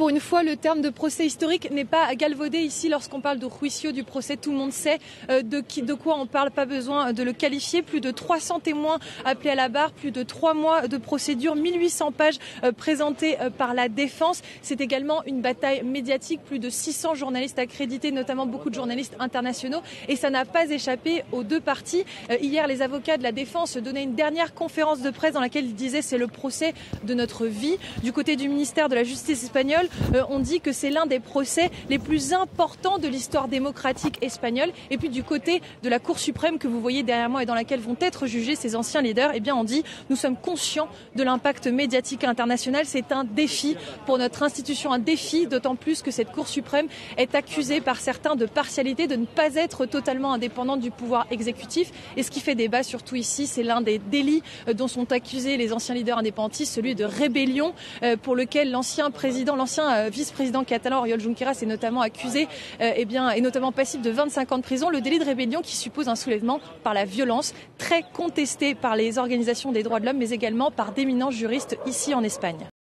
Pour une fois, le terme de procès historique n'est pas galvaudé ici lorsqu'on parle de juicio, du procès. Tout le monde sait de quoi on parle, pas besoin de le qualifier. Plus de 300 témoins appelés à la barre, plus de 3 mois de procédure, 1800 pages présentées par la défense. C'est également une bataille médiatique, plus de 600 journalistes accrédités, notamment beaucoup de journalistes internationaux. Et ça n'a pas échappé aux deux parties. Hier, les avocats de la défense donnaient une dernière conférence de presse dans laquelle ils disaient c'est le procès de notre vie. Du côté du ministère de la Justice espagnol, on dit que c'est l'un des procès les plus importants de l'histoire démocratique espagnole. Et puis du côté de la Cour suprême que vous voyez derrière moi et dans laquelle vont être jugés ces anciens leaders, eh bien on dit nous sommes conscients de l'impact médiatique international. C'est un défi pour notre institution, un défi d'autant plus que cette Cour suprême est accusée par certains de partialité, de ne pas être totalement indépendante du pouvoir exécutif. Et ce qui fait débat surtout ici, c'est l'un des délits dont sont accusés les anciens leaders indépendantistes, celui de rébellion pour lequel l'ancien vice-président catalan Oriol Junqueras est notamment accusé est notamment passible de 25 ans de prison. Le délit de rébellion qui suppose un soulèvement par la violence, très contesté par les organisations des droits de l'homme mais également par d'éminents juristes ici en Espagne.